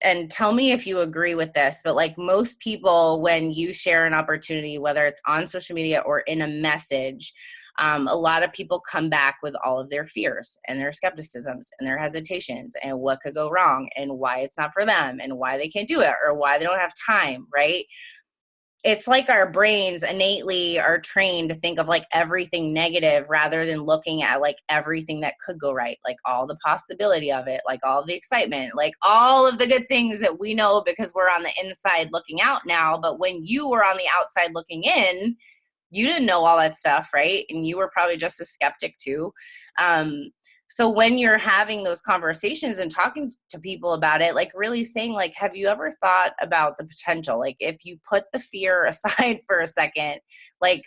and tell me if you agree with this, but like most people, when you share an opportunity, whether it's on social media or in a message, a lot of people come back with all of their fears and their skepticisms and their hesitations and what could go wrong and why it's not for them and why they can't do it or why they don't have time, right? It's like our brains innately are trained to think of like everything negative rather than looking at like everything that could go right, like all the possibility of it, like all of the excitement, like all of the good things that we know because we're on the inside looking out now. But when you were on the outside looking in, you didn't know all that stuff, right? And you were probably just a skeptic too. So when you're having those conversations and talking to people about it, like really saying like, have you ever thought about the potential? Like if you put the fear aside for a second, like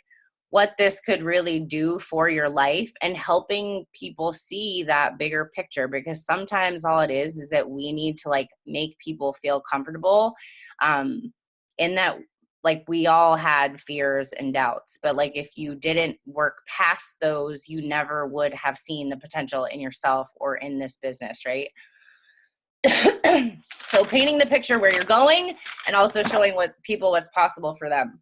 what this could really do for your life and helping people see that bigger picture, because sometimes all it is that we need to like make people feel comfortable in that, like we all had fears and doubts, but like if you didn't work past those, you never would have seen the potential in yourself or in this business, right? So painting the picture where you're going and also showing what people what's possible for them.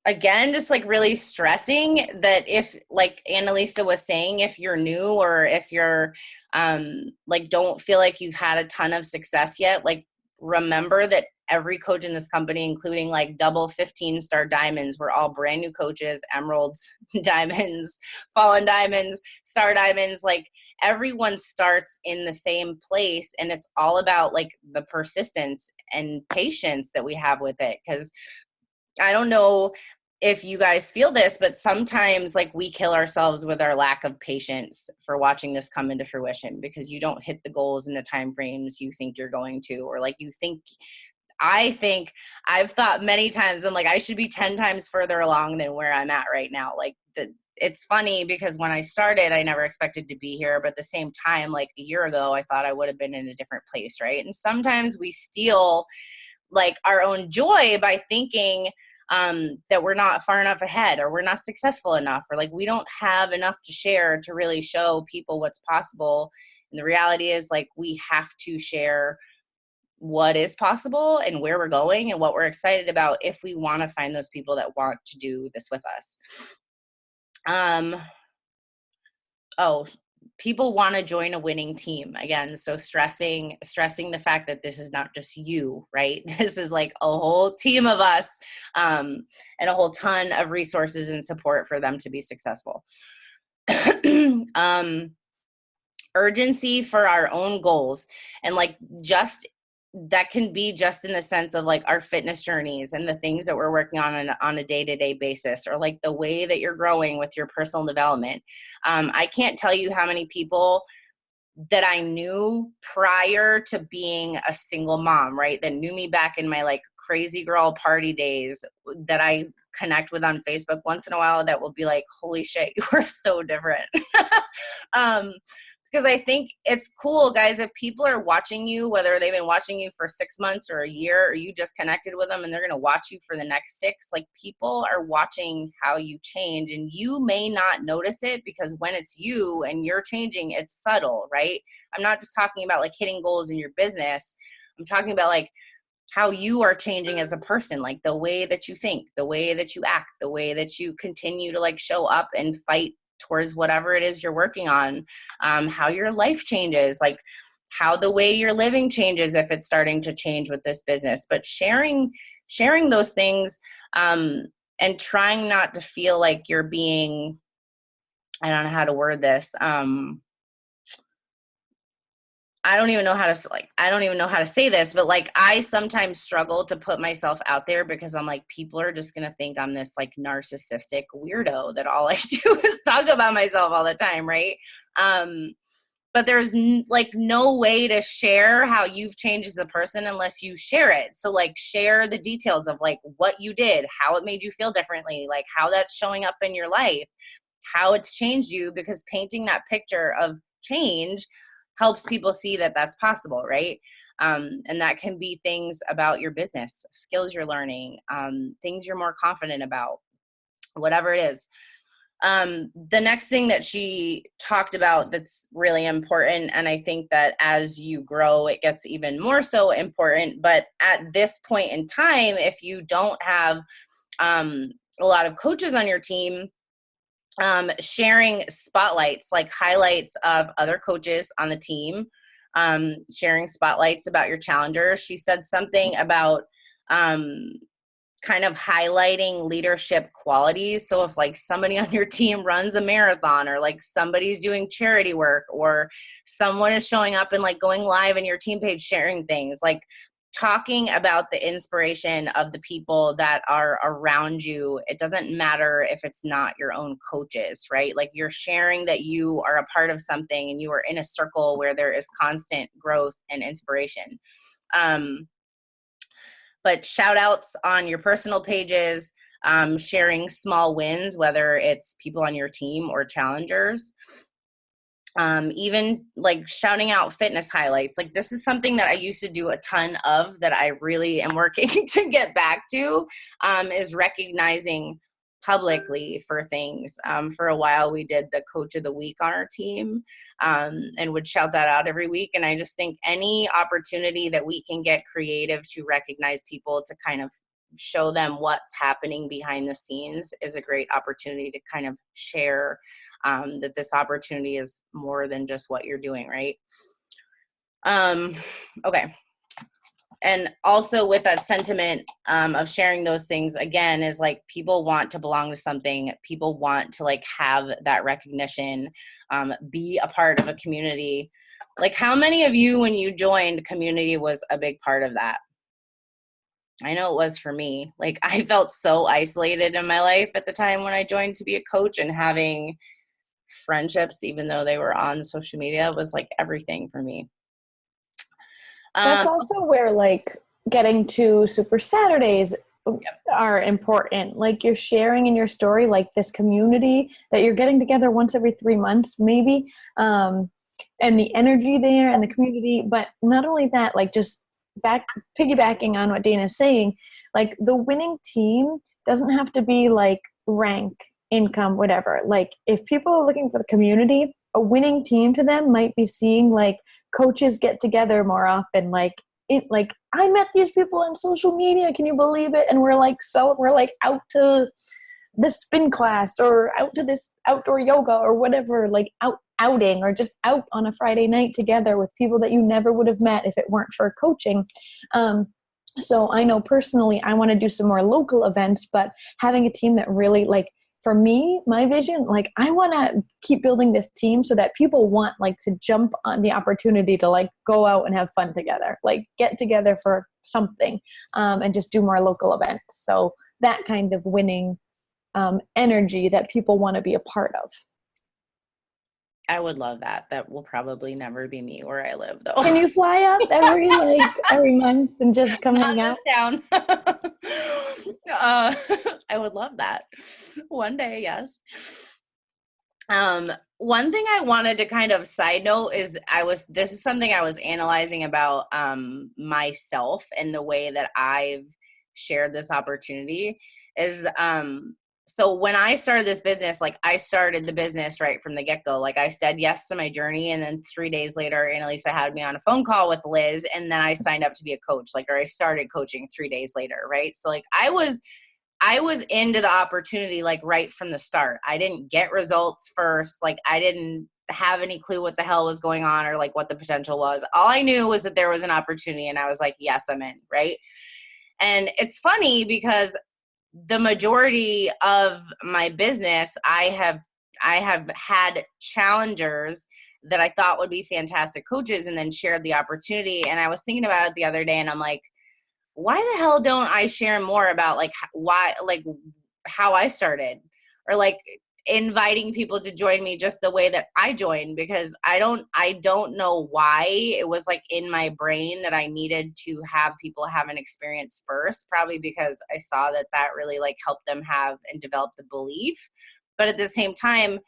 Again, just like really stressing that if, like Annalisa was saying, if you're new or if you're like don't feel like you've had a ton of success yet, like remember that every coach in this company, including like double 15-star diamonds, we're all brand new coaches, emeralds, diamonds, fallen diamonds, star diamonds, like everyone starts in the same place. And it's all about like the persistence and patience that we have with it. Because I don't know if you guys feel this, but sometimes like we kill ourselves with our lack of patience for watching this come into fruition because you don't hit the goals in the time frames you think you're going to, or like you think, I think I've thought many times, I'm like, I should be 10 times further along than where I'm at right now. Like it's funny because when I started, I never expected to be here. But at the same time, like a year ago, I thought I would have been in a different place. Right. And sometimes we steal like our own joy by thinking that we're not far enough ahead, or we're not successful enough, or like we don't have enough to share to really show people what's possible. And the reality is, like, we have to share what is possible and where we're going and what we're excited about if we want to find those people that want to do this with us. Oh, people want to join a winning team again. So stressing the fact that this is not just you, right? This is like a whole team of us, and a whole ton of resources and support for them to be successful. Urgency for our own goals, and like, just that can be just in the sense of like our fitness journeys and the things that we're working on a day-to-day basis, or like the way that you're growing with your personal development. I can't tell you how many people that I knew prior to being a single mom, right, that knew me back in my like crazy girl party days, that I connect with on Facebook once in a while, that will be like, holy shit, you are so different. Because I think it's cool, guys, if people are watching you, whether they've been watching you for 6 months or a year, or you just connected with them and they're going to watch you for the next 6, like, people are watching how you change, and you may not notice it, because when it's you and you're changing, it's subtle, right? I'm not just talking about like hitting goals in your business. I'm talking about like how you are changing as a person, like the way that you think, the way that you act, the way that you continue to like show up and fight towards whatever it is you're working on, how your life changes, like how the way you're living changes if it's starting to change with this business. But sharing those things, and trying not to feel like you're being, I don't know how to word this. I don't even know how to say this, but like, I sometimes struggle to put myself out there, because I'm like, people are just going to think I'm this like narcissistic weirdo that all I do is talk about myself all the time. Right. But there's like no way to share how you've changed as a person unless you share it. So like, share the details of like what you did, how it made you feel differently, like how that's showing up in your life, how it's changed you, because painting that picture of change helps people see that that's possible, right? And that can be things about your business, skills you're learning, things you're more confident about, whatever it is. The next thing that she talked about that's really important, and I think that as you grow, it gets even more so important, but at this point in time, if you don't have a lot of coaches on your team, sharing spotlights, like highlights of other coaches on the team, sharing spotlights about your challengers. She said something about kind of highlighting leadership qualities. So if like somebody on your team runs a marathon, or like somebody's doing charity work, or someone is showing up and like going live in your team page, sharing things, like talking about the inspiration of the people that are around you. It doesn't matter if it's not your own coaches, right? Like, you're sharing that you are a part of something and you are in a circle where there is constant growth and inspiration. But shout outs on your personal pages, sharing small wins, whether it's people on your team or challengers. Even like shouting out fitness highlights. Like, this is something that I used to do a ton of, that I really am working to get back to, is recognizing publicly for things. For a while, we did the coach of the week on our team, and would shout that out every week. And I just think any opportunity that we can get creative to recognize people, to kind of show them what's happening behind the scenes, is a great opportunity to kind of share that this opportunity is more than just what you're doing, right? Okay. And also with that sentiment of sharing those things, again, is like, people want to belong to something. People want to like have that recognition, be a part of a community. Like, how many of you, when you joined, community was a big part of that? I know it was for me. Like, I felt so isolated in my life at the time when I joined to be a coach, and having friendships, even though they were on social media, was like everything for me. That's also where like getting to Super Saturdays are important. Like, you're sharing in your story, like this community that you're getting together once every 3 months, maybe, and the energy there and the community. But not only that, like, just piggybacking on what Dana's saying, like, the winning team doesn't have to be like rank, income, whatever. Like if people are looking for the community, a winning team to them might be seeing like coaches get together more often. Like I met these people on social media. Can you believe it? And we're like out to the spin class or out to this outdoor yoga or whatever, like outing or just out on a Friday night together with people that you never would have met if it weren't for coaching. So I know personally I want to do some more local events, but having a team that really like, for me, my vision, like I want to keep building this team so that people want like to jump on the opportunity to like go out and have fun together, like get together for something, and just do more local events. So that kind of winning energy that people want to be a part of. I would love that. That will probably never be me where I live, though. Can you fly up every month and just come hang out? Down. I would love that. One day, yes. One thing I wanted to kind of side note is this is something I was analyzing about myself and the way that I've shared this opportunity is so when I started this business, like I started the business right from the get-go. Like I said yes to my journey, and then 3 days later, Annalisa had me on a phone call with Liz, and then I signed up to be a coach. Or I started coaching 3 days later, right? So like I was into the opportunity like right from the start. I didn't get results first. Like I didn't have any clue what the hell was going on or like what the potential was. All I knew was that there was an opportunity, and I was like, yes, I'm in, right? And it's funny because the majority of my business, I have had challengers that I thought would be fantastic coaches and then shared the opportunity. And I was thinking about it the other day, and I'm like, why the hell don't I share more about like why, like how I started, or like inviting people to join me just the way that I joined? Because I don't know why it was like in my brain that I needed to have people have an experience first, probably because I saw that really like helped them have and develop the belief. But at the same time,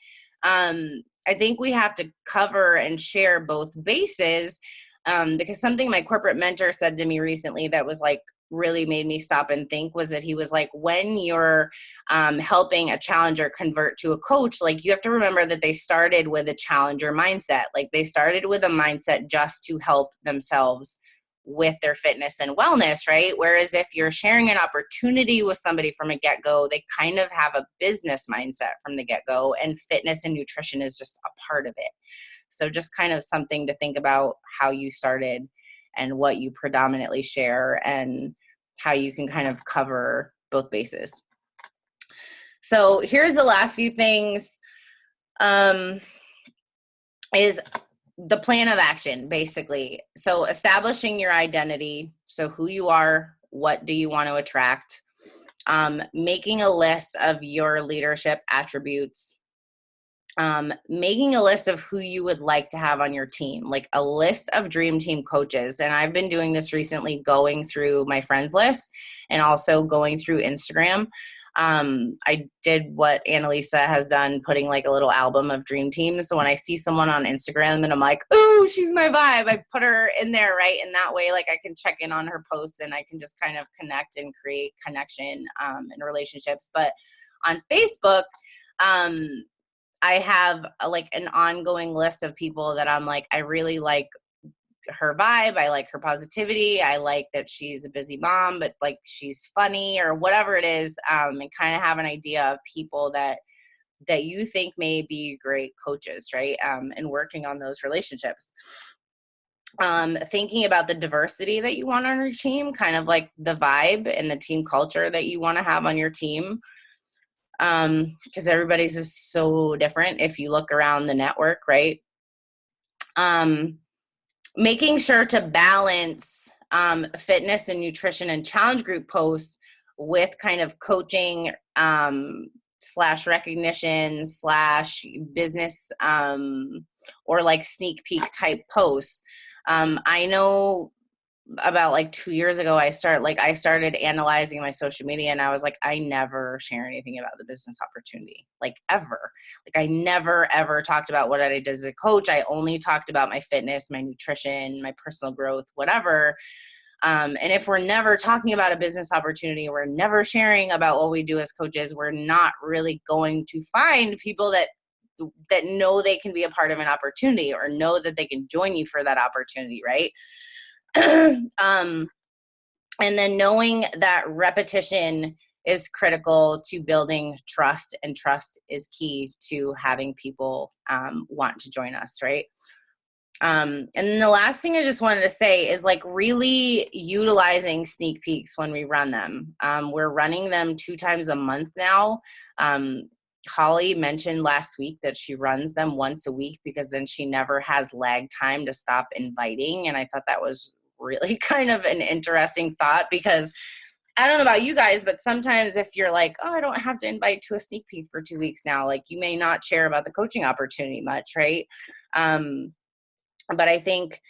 I think we have to cover and share both bases, because something my corporate mentor said to me recently that was like really made me stop and think was that he was like, when you're helping a challenger convert to a coach, like you have to remember that they started with a challenger mindset. Like they started with a mindset just to help themselves with their fitness and wellness, right? Whereas if you're sharing an opportunity with somebody from a get-go, they kind of have a business mindset from the get-go, and fitness and nutrition is just a part of it. So just kind of something to think about how you started and what you predominantly share and how you can kind of cover both bases. So here's the last few things, is the plan of action, basically. So establishing your identity. So who you are, what do you want to attract? Making a list of your leadership attributes. Making a list of who you would like to have on your team, like a list of dream team coaches. And I've been doing this recently, going through my friends list and also going through Instagram. I did what Annalisa has done, putting like a little album of dream teams. So when I see someone on Instagram and I'm like, oh, she's my vibe, I put her in there, right? And that way, like I can check in on her posts and I can just kind of connect and create connection and relationships. But on Facebook, I have like an ongoing list of people that I'm like, I really like her vibe. I like her positivity. I like that she's a busy mom, but like she's funny or whatever it is. And kind of have an idea of people that you think may be great coaches, right? And working on those relationships. Thinking about the diversity that you want on your team, kind of like the vibe and the team culture that you want to have on your team. Because everybody's is so different if you look around the network, right? Making sure to balance fitness and nutrition and challenge group posts with kind of coaching slash recognition slash business or like sneak peek type posts. I know about like 2 years ago, I started analyzing my social media, and I was like, I never share anything about the business opportunity, like ever. Like I never, ever talked about what I did as a coach. I only talked about my fitness, my nutrition, my personal growth, whatever. And if we're never talking about a business opportunity, we're never sharing about what we do as coaches, we're not really going to find people that know they can be a part of an opportunity or know that they can join you for that opportunity, right? And then knowing that repetition is critical to building trust, and trust is key to having people want to join us, right? And then the last thing I just wanted to say is like really utilizing sneak peeks when we run them. We're running them 2 times a month now. Holly mentioned last week that she runs them once a week because then she never has lag time to stop inviting. And I thought that was really kind of an interesting thought, because I don't know about you guys, but sometimes if you're like, oh, I don't have to invite to a sneak peek for 2 weeks now, like you may not share about the coaching opportunity much, right? But I think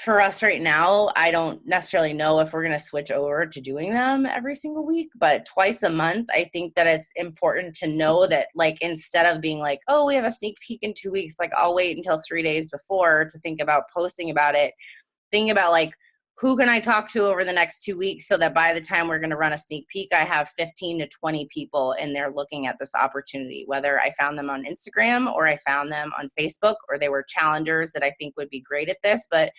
for us right now, I don't necessarily know if we're going to switch over to doing them every single week, but twice a month, I think that it's important to know that, like, instead of being like, oh, we have a sneak peek in 2 weeks, like I'll wait until 3 days before to think about posting about it. Think about like, who can I talk to over the next 2 weeks so that by the time we're going to run a sneak peek, I have 15 to 20 people in there looking at this opportunity, whether I found them on Instagram or I found them on Facebook, or they were challengers that I think would be great at this. But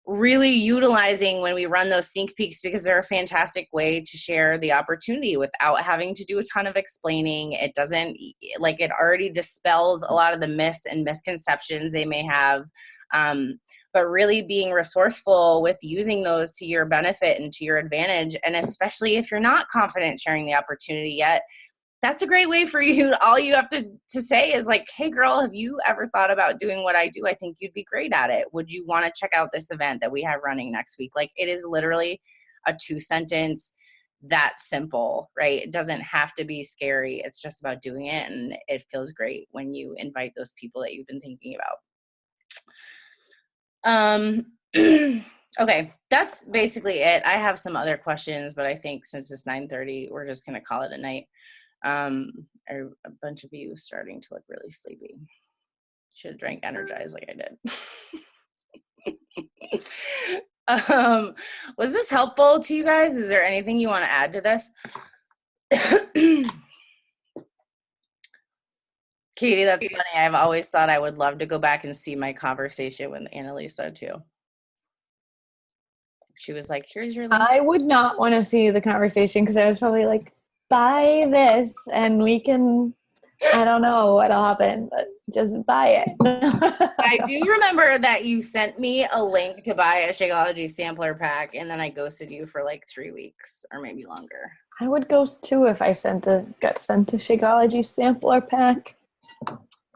really utilizing when we run those sneak peeks, because they're a fantastic way to share the opportunity without having to do a ton of explaining. It doesn't, like, it already dispels a lot of the myths and misconceptions they may have. But really being resourceful with using those to your benefit and to your advantage. And especially if you're not confident sharing the opportunity yet, that's a great way for you. All you have to say is like, hey girl, have you ever thought about doing what I do? I think you'd be great at it. Would you want to check out this event that we have running next week? Like, it is literally a 2-sentence, that simple, right? It doesn't have to be scary. It's just about doing it. And it feels great when you invite those people that you've been thinking about. Okay, that's basically it. I have some other questions, but I think since it's 9:30, we're just going to call it a night. A bunch of you starting to look really sleepy. Should have drank Energize like I did. Was this helpful to you guys? Is there anything you want to add to this? Katie, that's funny. I've always thought I would love to go back and see my conversation with Annalisa too. She was like, here's your link. I would not want to see the conversation because I was probably like, buy this and we can, I don't know what'll happen, but just buy it. I do remember that you sent me a link to buy a Shakeology sampler pack, and then I ghosted you for like 3 weeks or maybe longer. I would ghost too if I got sent a Shakeology sampler pack.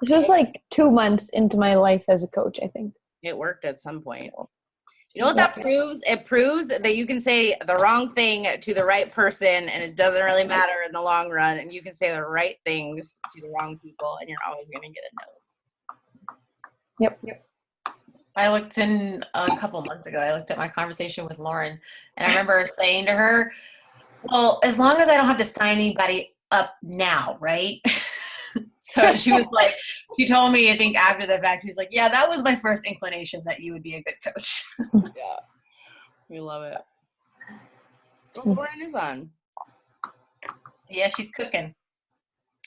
This was like 2 months into my life as a coach, I think. It worked at some point. You know what that proves? It proves that you can say the wrong thing to the right person, and it doesn't really matter in the long run. And you can say the right things to the wrong people, and you're always going to get a no. Yep. I looked in a couple months ago. I looked at my conversation with Lauren, and I remember saying to her, well, as long as I don't have to sign anybody up now, right? So she was like, she told me, I think after the fact, she was like, yeah, that was my first inclination that you would be a good coach. Yeah. We love it. Well, Lauren is on. Yeah, she's cooking.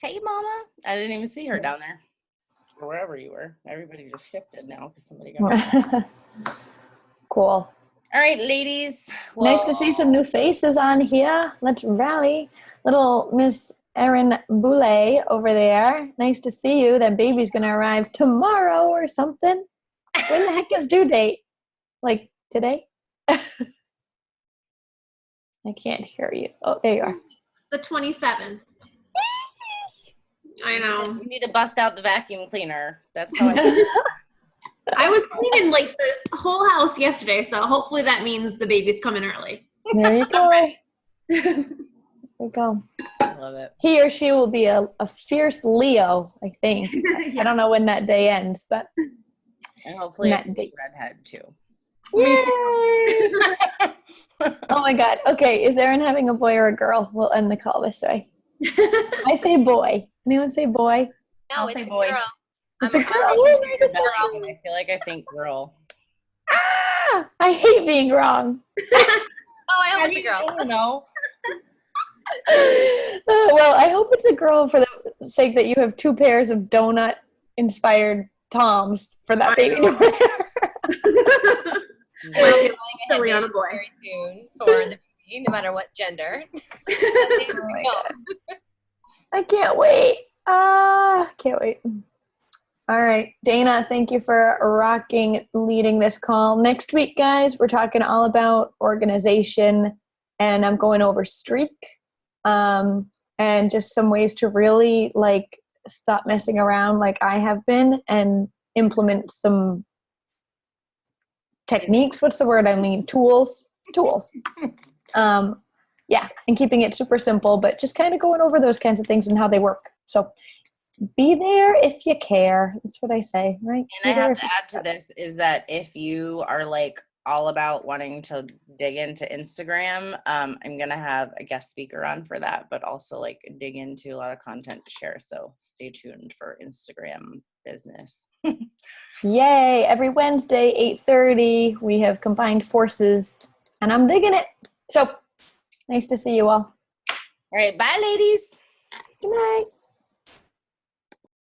Hey, Mama. I didn't even see her down there. Or wherever you were. Everybody just shifted now because somebody got Cool. All right, ladies. Well, nice to see some new faces on here. Let's rally. Little Miss Erin Boulay over there. Nice to see you. That baby's going to arrive tomorrow or something. When the heck is due date? Like today? I can't hear you. Oh, there you are. It's the 27th. I know. You need to bust out the vacuum cleaner. That's how I was cleaning like the whole house yesterday, so hopefully that means the baby's coming early. There you go. There you go. I love it. He or she will be a fierce Leo, I think. Yeah. I don't know when that day ends, but and hopefully that a date. redhead too. Yay! Oh my God. Okay, is Erin having a boy or a girl? We'll end the call this way. I say boy. Anyone say boy? No, I'll say boy. Girl. It's a girl. I feel like I think girl. I hate being wrong. Oh, I hope it's a girl. I don't know. Well, I hope it's a girl for the sake that you have 2 pairs of donut inspired Toms for that baby to wear. Well, Be silly on a boy. very soon for the baby, no matter what gender. Oh my God. I can't wait. Can't wait. All right, Dana, thank you for leading this call. Next week, guys, we're talking all about organization, and I'm going over streak, and just some ways to really like stop messing around like I have been and implement some techniques. What's the word I mean? Tools. Yeah, and keeping it super simple, but just kind of going over those kinds of things and how they work. So be there if you care. That's what I say, right? And I have to add to this is that if you are like all about wanting to dig into Instagram, I'm going to have a guest speaker on for that, but also like dig into a lot of content to share. So stay tuned for Instagram business. Yay. Every Wednesday, 8:30, we have combined forces and I'm digging it. So nice to see you all. All right. Bye, ladies. Good night.